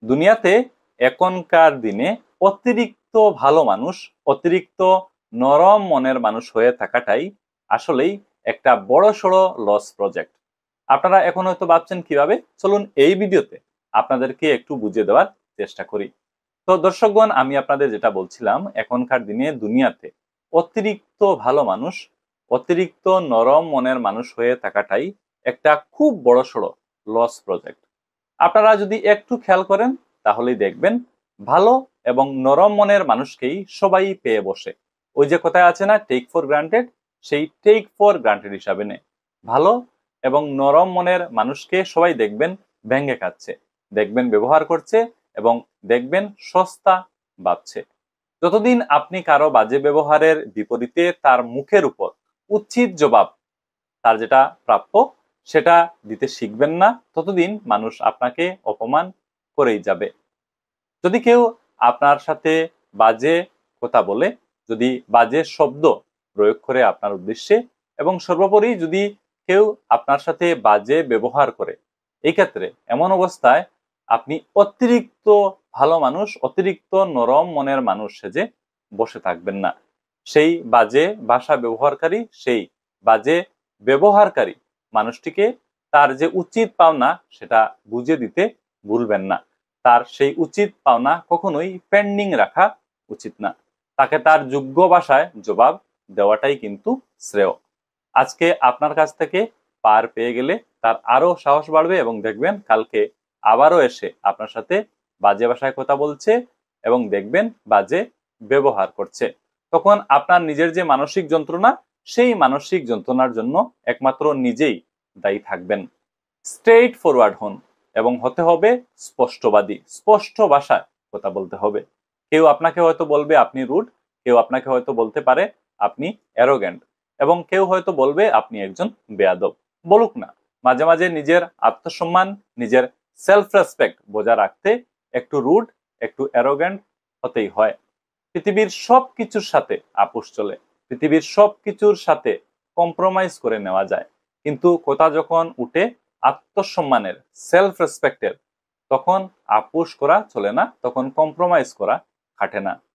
দুনিয়াতে এখনকার দিনে অতিরিক্ত ভালো মানুষ, অতিরিক্ত নরম মনের মানুষ হয়ে থাকাটাই আসলেই একটা বড়সড় লস প্রজেক্ট। আপনারা এখন হয়তো ভাবছেন কিভাবে, চলুন এই ভিডিওতে আপনাদেরকে একটু বুঝিয়ে দেওয়ার চেষ্টা করি। তো দর্শকগণ, আমি আপনাদের যেটা বলছিলাম, এখনকার দিনে দুনিয়াতে অতিরিক্ত ভালো মানুষ, অতিরিক্ত নরম মনের মানুষ হয়ে থাকাটাই একটা খুব বড়সড় লস প্রজেক্ট। আপনারা যদি একটু খেয়াল করেন তাহলেই দেখবেন ভালো এবং নরম মনের মানুষকেই সবাই পেয়ে বসে। ওই যে কথায় আছে না, টেক ফর গ্রান্টেড, সেই টেক ফর গ্রান্টেড হিসাবে নেয়। ভালো এবং নরম মনের মানুষকে সবাই দেখবেন ভেঙে খাচ্ছে, দেখবেন ব্যবহার করছে এবং দেখবেন সস্তা ভাবছে। যতদিন আপনি কারো বাজে ব্যবহারের বিপরীতে তার মুখের উপর উচিত জবাব, তার যেটা প্রাপ্য সেটা দিতে শিখবেন না, ততদিন মানুষ আপনাকে অপমান করেই যাবে। যদি কেউ আপনার সাথে বাজে কথা বলে, যদি বাজে শব্দ প্রয়োগ করে আপনার উদ্দেশ্যে, এবং সর্বোপরি যদি কেউ আপনার সাথে বাজে ব্যবহার করে, এই ক্ষেত্রে এমন অবস্থায় আপনি অতিরিক্ত ভালো মানুষ, অতিরিক্ত নরম মনের মানুষ সেজে বসে থাকবেন না। সেই বাজে ভাষা ব্যবহারকারী, সেই বাজে ব্যবহারকারী মানুষটিকে তার যে উচিত পাওনা সেটা বুঝিয়ে দিতে ভুলবেন না। তার সেই উচিত পাওনা কখনোই পেন্ডিং রাখা উচিত না। তাকে তার যোগ্য ভাষায় জবাব দেওয়াটাই কিন্তু শ্রেয়। আজকে আপনার কাছ থেকে পার পেয়ে গেলে তার আরো সাহস বাড়বে এবং দেখবেন কালকে আবারও এসে আপনার সাথে বাজে ভাষায় কথা বলছে এবং দেখবেন বাজে ব্যবহার করছে। তখন আপনার নিজের যে মানসিক যন্ত্রণা, সেই মানসিক যন্ত্রণার জন্য একমাত্র নিজেই দায়ী থাকবেন। স্ট্রেইট ফরওয়ার্ড হন এবং হতে হবে স্পষ্টবাদী, স্পষ্ট ভাষায় কথা বলতে হবে। কেউ আপনাকে হয়তো বলবে আপনি রুড, কেউ আপনাকে হয়তো বলতে পারে আপনি অ্যারোগ্যান্ট, এবং কেউ হয়তো বলবে আপনি একজন বেয়াদব। বলুক না, মাঝে মাঝে নিজের আত্মসম্মান, নিজের সেলফ রেসপেক্ট বজায় রাখতে একটু রুড, একটু অ্যারোগ্যান্ট হতেই হয়। পৃথিবীর সব কিছুর সাথে আপোষ চলে, পৃথিবীর সব কিছুর সাথে কম্প্রোমাইজ করে নেওয়া যায়, কিন্তু কথা যখন উঠে আত্মসম্মানের, সেলফ রেসপেক্টের, তখন আপোষ করা চলে না, তখন কম্প্রোমাইজ করা খাটে না।